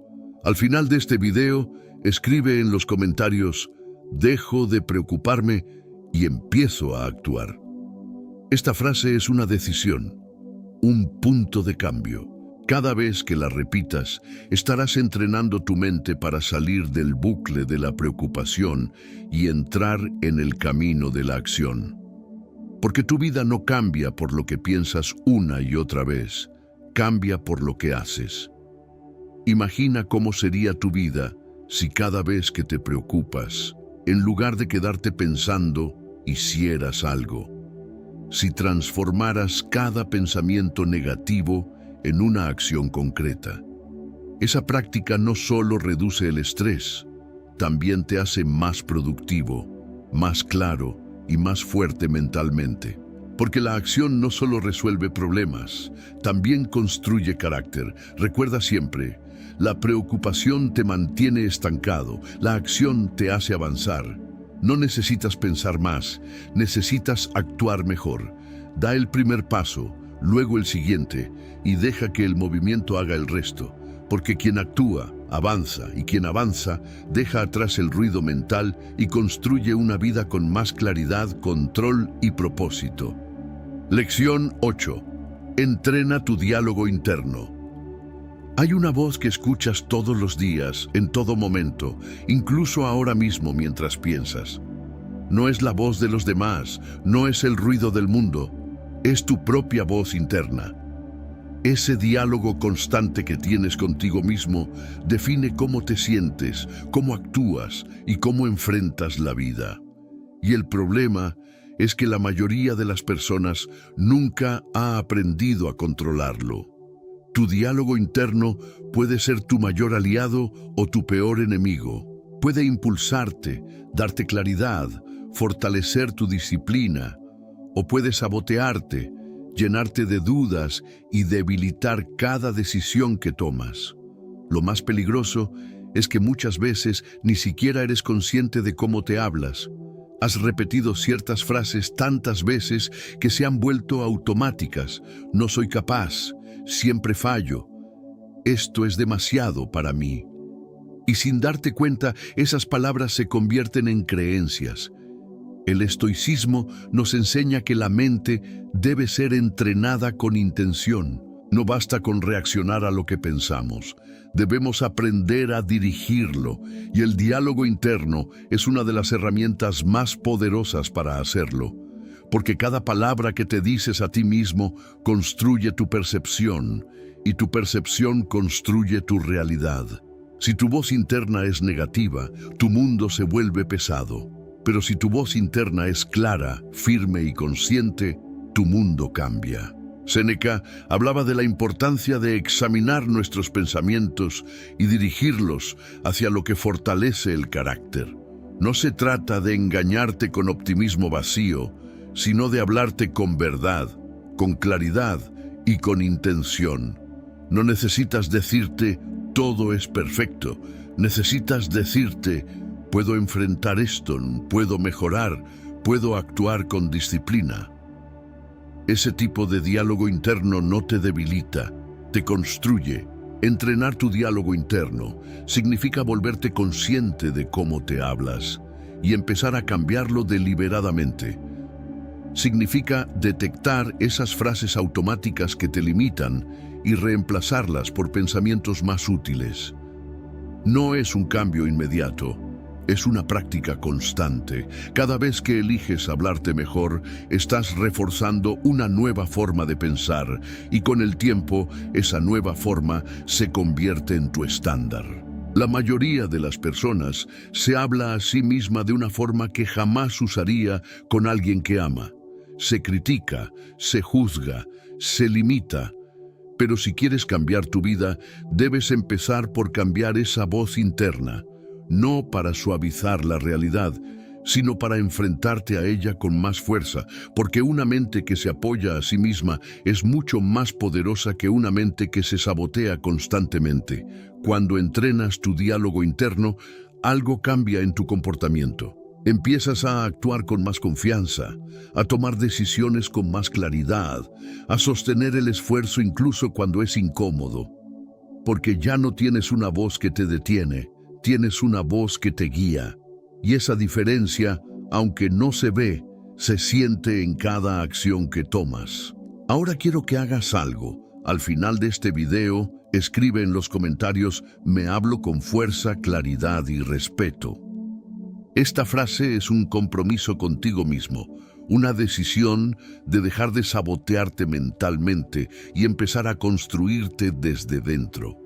Al final de este video, escribe en los comentarios «dejo de preocuparme y empiezo a actuar». Esta frase es una decisión, un punto de cambio. Cada vez que la repitas, estarás entrenando tu mente para salir del bucle de la preocupación y entrar en el camino de la acción. Porque tu vida no cambia por lo que piensas una y otra vez, cambia por lo que haces. Imagina cómo sería tu vida si cada vez que te preocupas, en lugar de quedarte pensando, hicieras algo. Si transformaras cada pensamiento negativo en una acción concreta. Esa práctica no solo reduce el estrés, también te hace más productivo, más claro y más fuerte mentalmente. Porque la acción no solo resuelve problemas, también construye carácter. Recuerda siempre, la preocupación te mantiene estancado, la acción te hace avanzar. No necesitas pensar más, necesitas actuar mejor. Da el primer paso, luego el siguiente, y deja que el movimiento haga el resto, porque quien actúa, avanza, y quien avanza, deja atrás el ruido mental y construye una vida con más claridad, control y propósito. Lección 8. Entrena tu diálogo interno. Hay una voz que escuchas todos los días, en todo momento, incluso ahora mismo mientras piensas. No es la voz de los demás, no es el ruido del mundo, es tu propia voz interna. Ese diálogo constante que tienes contigo mismo define cómo te sientes, cómo actúas y cómo enfrentas la vida. Y el problema es que la mayoría de las personas nunca ha aprendido a controlarlo. Tu diálogo interno puede ser tu mayor aliado o tu peor enemigo. Puede impulsarte, darte claridad, fortalecer tu disciplina, o puede sabotearte, llenarte de dudas y debilitar cada decisión que tomas. Lo más peligroso es que muchas veces ni siquiera eres consciente de cómo te hablas. Has repetido ciertas frases tantas veces que se han vuelto automáticas. No soy capaz, siempre fallo. Esto es demasiado para mí. Y sin darte cuenta, esas palabras se convierten en creencias. El estoicismo nos enseña que la mente debe ser entrenada con intención. No basta con reaccionar a lo que pensamos. Debemos aprender a dirigirlo, y el diálogo interno es una de las herramientas más poderosas para hacerlo. Porque cada palabra que te dices a ti mismo construye tu percepción, y tu percepción construye tu realidad. Si tu voz interna es negativa, tu mundo se vuelve pesado. Pero si tu voz interna es clara, firme y consciente, tu mundo cambia. Séneca hablaba de la importancia de examinar nuestros pensamientos y dirigirlos hacia lo que fortalece el carácter. No se trata de engañarte con optimismo vacío, sino de hablarte con verdad, con claridad y con intención. No necesitas decirte todo es perfecto, necesitas decirte puedo enfrentar esto, puedo mejorar, puedo actuar con disciplina. Ese tipo de diálogo interno no te debilita, te construye. Entrenar tu diálogo interno significa volverte consciente de cómo te hablas y empezar a cambiarlo deliberadamente. Significa detectar esas frases automáticas que te limitan y reemplazarlas por pensamientos más útiles. No es un cambio inmediato. Es una práctica constante. Cada vez que eliges hablarte mejor, estás reforzando una nueva forma de pensar y con el tiempo, esa nueva forma se convierte en tu estándar. La mayoría de las personas se habla a sí misma de una forma que jamás usaría con alguien que ama. Se critica, se juzga, se limita. Pero si quieres cambiar tu vida, debes empezar por cambiar esa voz interna. No para suavizar la realidad, sino para enfrentarte a ella con más fuerza, porque una mente que se apoya a sí misma es mucho más poderosa que una mente que se sabotea constantemente. Cuando entrenas tu diálogo interno, algo cambia en tu comportamiento. Empiezas a actuar con más confianza, a tomar decisiones con más claridad, a sostener el esfuerzo incluso cuando es incómodo. Porque ya no tienes una voz que te detiene, tienes una voz que te guía. Y esa diferencia, aunque no se ve, se siente en cada acción que tomas. Ahora quiero que hagas algo. Al final de este video, escribe en los comentarios: me hablo con fuerza, claridad y respeto. Esta frase es un compromiso contigo mismo, una decisión de dejar de sabotearte mentalmente y empezar a construirte desde dentro.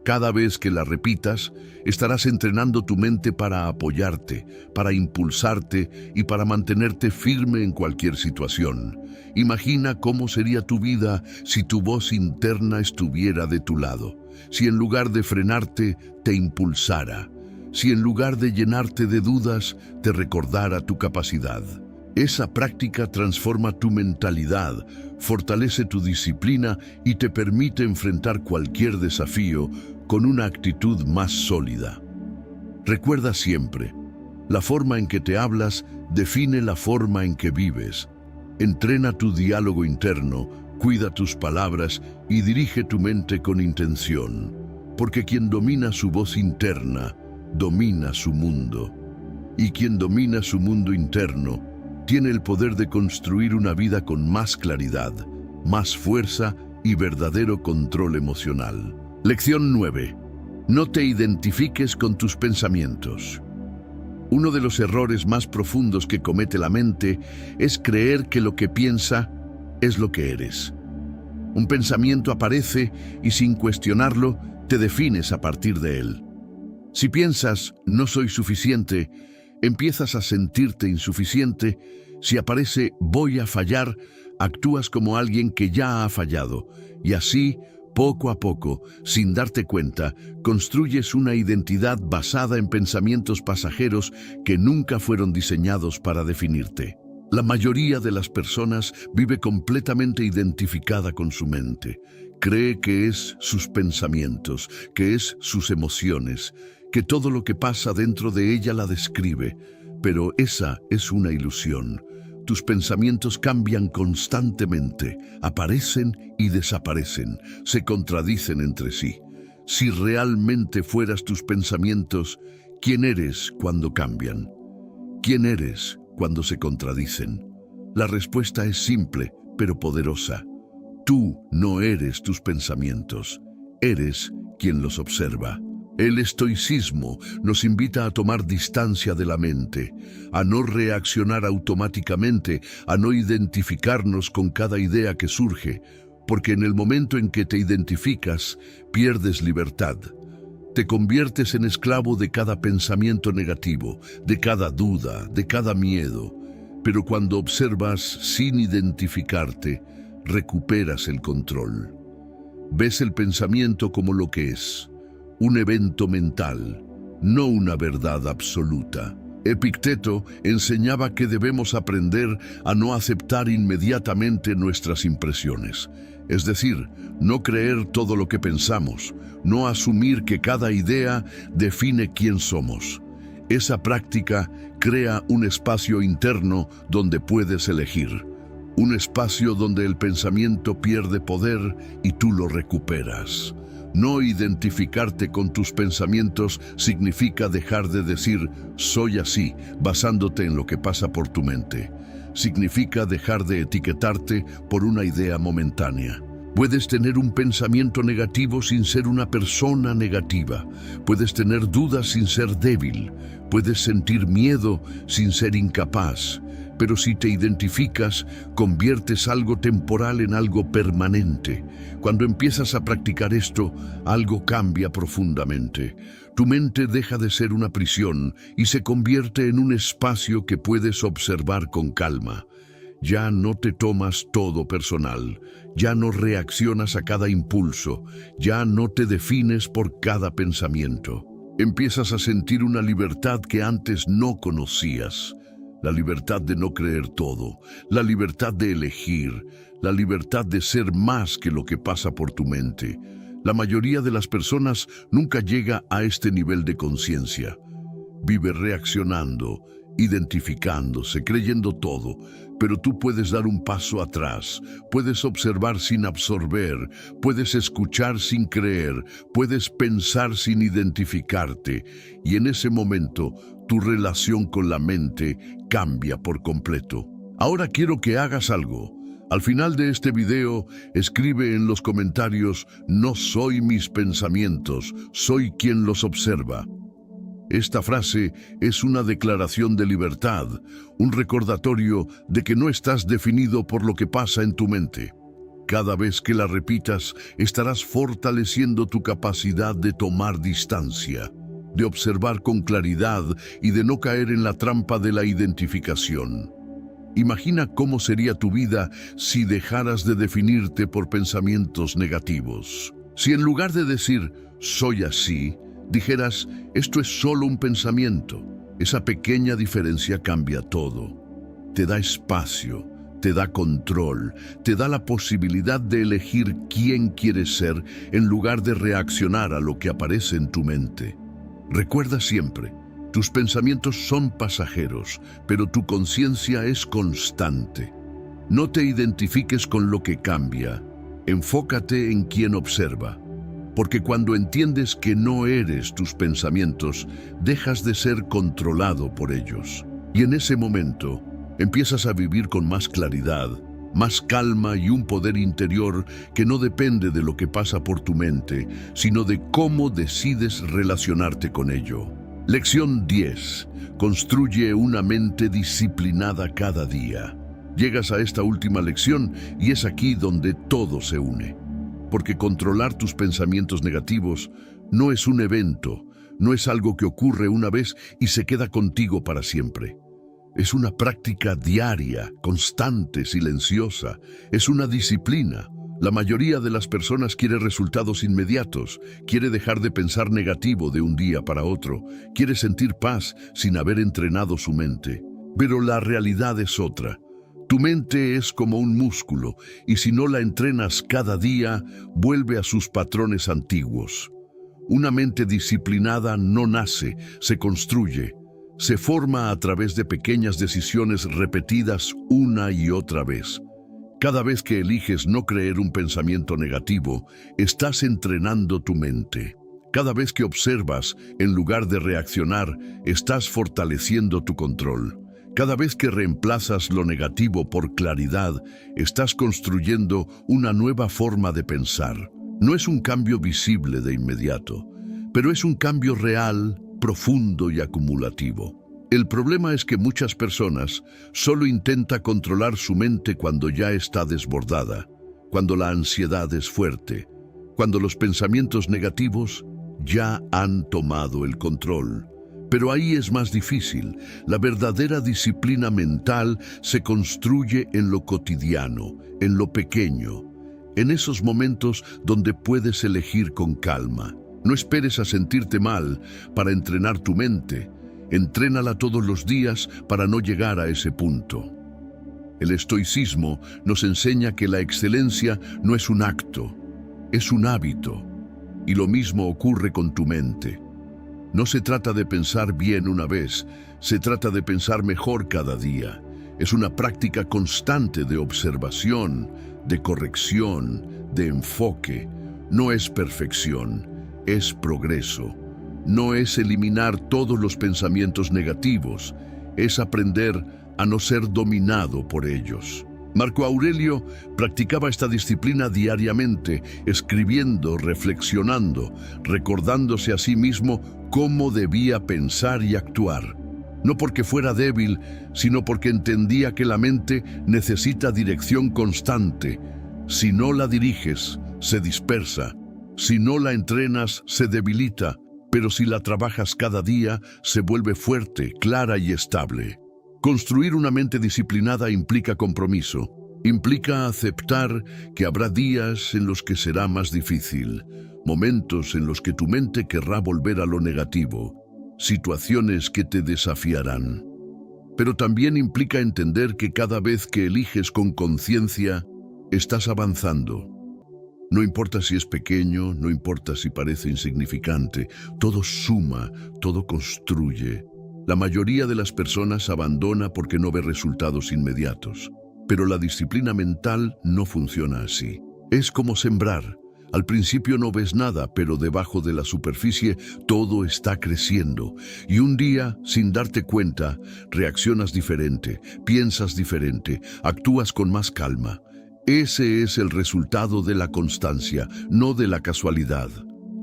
Cada vez que la repitas, estarás entrenando tu mente para apoyarte, para impulsarte y para mantenerte firme en cualquier situación. Imagina cómo sería tu vida si tu voz interna estuviera de tu lado, si en lugar de frenarte, te impulsara, si en lugar de llenarte de dudas, te recordara tu capacidad. Esa práctica transforma tu mentalidad, fortalece tu disciplina y te permite enfrentar cualquier desafío con una actitud más sólida. Recuerda siempre, la forma en que te hablas define la forma en que vives. Entrena tu diálogo interno, cuida tus palabras y dirige tu mente con intención, porque quien domina su voz interna, domina su mundo. Y quien domina su mundo interno, tiene el poder de construir una vida con más claridad, más fuerza y verdadero control emocional. Lección 9. No te identifiques con tus pensamientos. Uno de los errores más profundos que comete la mente es creer que lo que piensa es lo que eres. Un pensamiento aparece y sin cuestionarlo, te defines a partir de él. Si piensas, no soy suficiente, empiezas a sentirte insuficiente. Si aparece, voy a fallar, actúas como alguien que ya ha fallado. Y así, poco a poco, sin darte cuenta, construyes una identidad basada en pensamientos pasajeros que nunca fueron diseñados para definirte. La mayoría de las personas vive completamente identificada con su mente. Cree que es sus pensamientos, que es sus emociones, que todo lo que pasa dentro de ella la describe, pero esa es una ilusión. Tus pensamientos cambian constantemente, aparecen y desaparecen, se contradicen entre sí. Si realmente fueras tus pensamientos, ¿quién eres cuando cambian? ¿Quién eres cuando se contradicen? La respuesta es simple, pero poderosa. Tú no eres tus pensamientos, eres quien los observa. El estoicismo nos invita a tomar distancia de la mente, a no reaccionar automáticamente, a no identificarnos con cada idea que surge, porque en el momento en que te identificas, pierdes libertad. Te conviertes en esclavo de cada pensamiento negativo, de cada duda, de cada miedo. Pero cuando observas sin identificarte, recuperas el control. Ves el pensamiento como lo que es: un evento mental, no una verdad absoluta. Epicteto enseñaba que debemos aprender a no aceptar inmediatamente nuestras impresiones, es decir, no creer todo lo que pensamos, no asumir que cada idea define quién somos. Esa práctica crea un espacio interno donde puedes elegir, un espacio donde el pensamiento pierde poder y tú lo recuperas. No identificarte con tus pensamientos significa dejar de decir «soy así», basándote en lo que pasa por tu mente. Significa dejar de etiquetarte por una idea momentánea. Puedes tener un pensamiento negativo sin ser una persona negativa. Puedes tener dudas sin ser débil. Puedes sentir miedo sin ser incapaz. Pero si te identificas, conviertes algo temporal en algo permanente. Cuando empiezas a practicar esto, algo cambia profundamente. Tu mente deja de ser una prisión y se convierte en un espacio que puedes observar con calma. Ya no te tomas todo personal, ya no reaccionas a cada impulso, ya no te defines por cada pensamiento. Empiezas a sentir una libertad que antes no conocías. La libertad de no creer todo, la libertad de elegir, la libertad de ser más que lo que pasa por tu mente. La mayoría de las personas nunca llega a este nivel de conciencia. vive reaccionando, identificándose, creyendo todo, pero tú puedes dar un paso atrás, puedes observar sin absorber, puedes escuchar sin creer, puedes pensar sin identificarte, y en ese momento tu relación con la mente cambia por completo. Ahora quiero que hagas algo. Al final de este video, escribe en los comentarios: no soy mis pensamientos, soy quien los observa. Esta frase es una declaración de libertad, un recordatorio de que no estás definido por lo que pasa en tu mente. Cada vez que la repitas, estarás fortaleciendo tu capacidad de tomar distancia, de observar con claridad y de no caer en la trampa de la identificación. Imagina cómo sería tu vida si dejaras de definirte por pensamientos negativos. Si en lugar de decir «soy así», dijeras «esto es solo un pensamiento». Esa pequeña diferencia cambia todo. Te da espacio, te da control, te da la posibilidad de elegir quién quieres ser en lugar de reaccionar a lo que aparece en tu mente. Recuerda siempre, tus pensamientos son pasajeros, pero tu conciencia es constante. No te identifiques con lo que cambia, enfócate en quien observa. Porque cuando entiendes que no eres tus pensamientos, dejas de ser controlado por ellos. Y en ese momento, empiezas a vivir con más claridad, más calma y un poder interior que no depende de lo que pasa por tu mente, sino de cómo decides relacionarte con ello. Lección 10. Construye una mente disciplinada cada día. Llegas a esta última lección y es aquí donde todo se une. Porque controlar tus pensamientos negativos no es un evento, no es algo que ocurre una vez y se queda contigo para siempre. Es una práctica diaria, constante, silenciosa. Es una disciplina. La mayoría de las personas quiere resultados inmediatos, quiere dejar de pensar negativo de un día para otro, quiere sentir paz sin haber entrenado su mente. Pero la realidad es otra. Tu mente es como un músculo, y si no la entrenas cada día, vuelve a sus patrones antiguos. Una mente disciplinada no nace, se construye. Se forma a través de pequeñas decisiones repetidas una y otra vez. Cada vez que eliges no creer un pensamiento negativo, estás entrenando tu mente. Cada vez que observas, en lugar de reaccionar, estás fortaleciendo tu control. Cada vez que reemplazas lo negativo por claridad, estás construyendo una nueva forma de pensar. No es un cambio visible de inmediato, pero es un cambio real, profundo y acumulativo. El problema es que muchas personas solo intentan controlar su mente cuando ya está desbordada, cuando la ansiedad es fuerte, cuando los pensamientos negativos ya han tomado el control. Pero ahí es más difícil. La verdadera disciplina mental se construye en lo cotidiano, en lo pequeño, en esos momentos donde puedes elegir con calma. No esperes a sentirte mal para entrenar tu mente. Entrénala todos los días para no llegar a ese punto. El estoicismo nos enseña que la excelencia no es un acto, es un hábito. Y lo mismo ocurre con tu mente. No se trata de pensar bien una vez, se trata de pensar mejor cada día. Es una práctica constante de observación, de corrección, de enfoque. No es perfección, es progreso. No es eliminar todos los pensamientos negativos, es aprender a no ser dominado por ellos. Marco Aurelio practicaba esta disciplina diariamente, escribiendo, reflexionando, recordándose a sí mismo cómo debía pensar y actuar. No porque fuera débil, sino porque entendía que la mente necesita dirección constante. Si no la diriges, se dispersa. Si no la entrenas, se debilita. Pero si la trabajas cada día, se vuelve fuerte, clara y estable. Construir una mente disciplinada implica compromiso. Implica aceptar que habrá días en los que será más difícil, momentos en los que tu mente querrá volver a lo negativo, situaciones que te desafiarán. Pero también implica entender que cada vez que eliges con conciencia, estás avanzando. No importa si es pequeño, no importa si parece insignificante, todo suma, todo construye. La mayoría de las personas abandona porque no ve resultados inmediatos. Pero la disciplina mental no funciona así. Es como sembrar. Al principio no ves nada, pero debajo de la superficie todo está creciendo. Y un día, sin darte cuenta, reaccionas diferente, piensas diferente, actúas con más calma. Ese es el resultado de la constancia, no de la casualidad.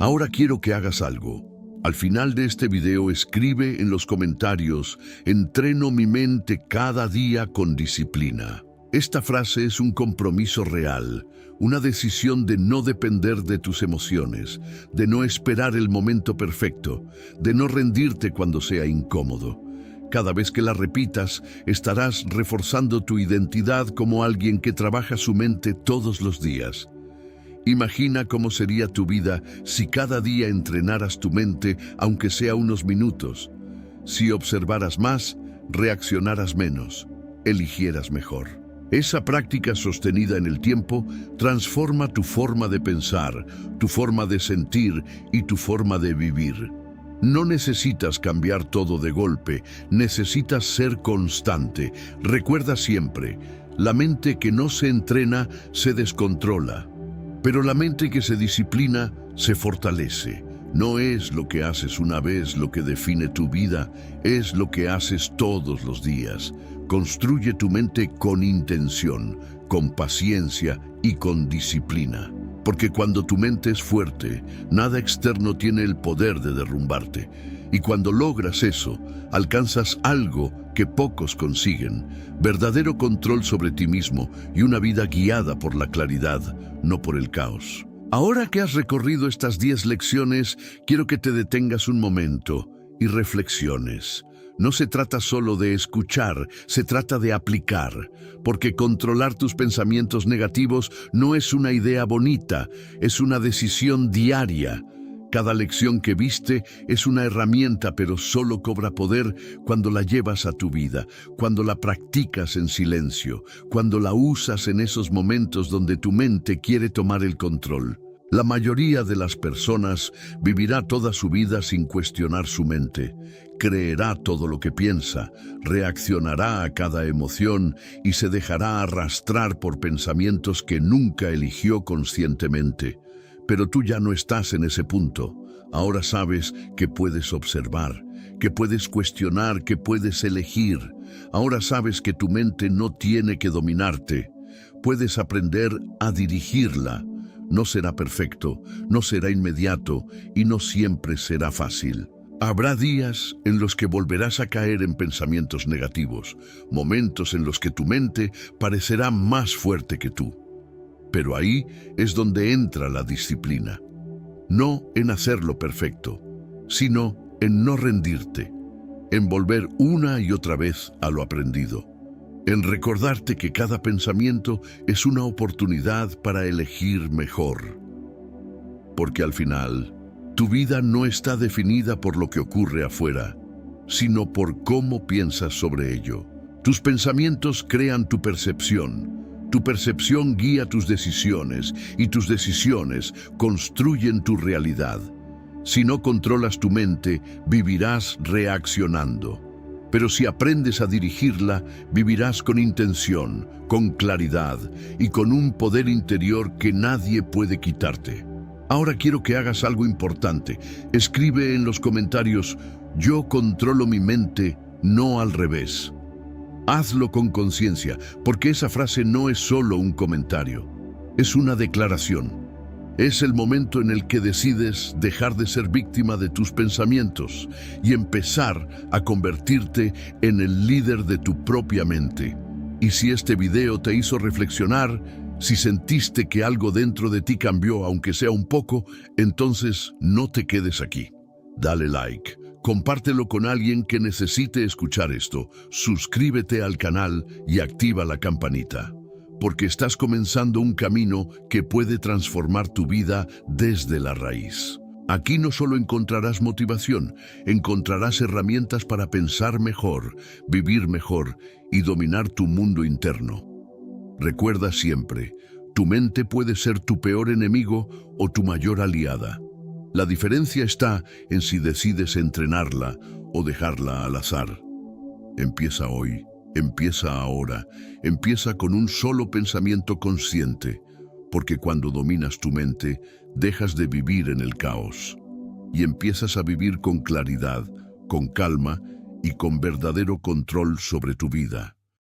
Ahora quiero que hagas algo. Al final de este video escribe en los comentarios: entreno mi mente cada día con disciplina. Esta frase es un compromiso real, una decisión de no depender de tus emociones, de no esperar el momento perfecto, de no rendirte cuando sea incómodo. Cada vez que la repitas, estarás reforzando tu identidad como alguien que trabaja su mente todos los días. Imagina cómo sería tu vida si cada día entrenaras tu mente, aunque sea unos minutos. Si observaras más, reaccionaras menos, eligieras mejor. Esa práctica sostenida en el tiempo transforma tu forma de pensar, tu forma de sentir y tu forma de vivir. No necesitas cambiar todo de golpe, necesitas ser constante. Recuerda siempre, la mente que no se entrena se descontrola, pero la mente que se disciplina se fortalece. No es lo que haces una vez lo que define tu vida, es lo que haces todos los días. Construye tu mente con intención, con paciencia y con disciplina. Porque cuando tu mente es fuerte, nada externo tiene el poder de derrumbarte. Y cuando logras eso, alcanzas algo que pocos consiguen: verdadero control sobre ti mismo y una vida guiada por la claridad, no por el caos. Ahora que has recorrido estas 10 lecciones, quiero que te detengas un momento y reflexiones. No se trata solo de escuchar, se trata de aplicar, porque controlar tus pensamientos negativos no es una idea bonita, es una decisión diaria. Cada lección que viste es una herramienta, pero solo cobra poder cuando la llevas a tu vida, cuando la practicas en silencio, cuando la usas en esos momentos donde tu mente quiere tomar el control. La mayoría de las personas vivirá toda su vida sin cuestionar su mente. Creerá todo lo que piensa, reaccionará a cada emoción y se dejará arrastrar por pensamientos que nunca eligió conscientemente. Pero tú ya no estás en ese punto. Ahora sabes que puedes observar, que puedes cuestionar, que puedes elegir. Ahora sabes que tu mente no tiene que dominarte. Puedes aprender a dirigirla. No será perfecto, no será inmediato y no siempre será fácil. Habrá días en los que volverás a caer en pensamientos negativos, momentos en los que tu mente parecerá más fuerte que tú. Pero ahí es donde entra la disciplina. No en hacerlo perfecto, sino en no rendirte, en volver una y otra vez a lo aprendido, en recordarte que cada pensamiento es una oportunidad para elegir mejor. Porque al final, tu vida no está definida por lo que ocurre afuera, sino por cómo piensas sobre ello. Tus pensamientos crean tu percepción guía tus decisiones y tus decisiones construyen tu realidad. Si no controlas tu mente, vivirás reaccionando. Pero si aprendes a dirigirla, vivirás con intención, con claridad y con un poder interior que nadie puede quitarte. Ahora quiero que hagas algo importante. Escribe en los comentarios: yo controlo mi mente, no al revés. Hazlo con conciencia, porque esa frase no es solo un comentario, es una declaración. Es el momento en el que decides dejar de ser víctima de tus pensamientos y empezar a convertirte en el líder de tu propia mente. Y si este video te hizo reflexionar, si sentiste que algo dentro de ti cambió, aunque sea un poco, entonces no te quedes aquí. Dale like, compártelo con alguien que necesite escuchar esto, suscríbete al canal y activa la campanita. Porque estás comenzando un camino que puede transformar tu vida desde la raíz. Aquí no solo encontrarás motivación, encontrarás herramientas para pensar mejor, vivir mejor y dominar tu mundo interno. Recuerda siempre, tu mente puede ser tu peor enemigo o tu mayor aliada. La diferencia está en si decides entrenarla o dejarla al azar. Empieza hoy, empieza ahora, empieza con un solo pensamiento consciente, porque cuando dominas tu mente, dejas de vivir en el caos y empiezas a vivir con claridad, con calma y con verdadero control sobre tu vida.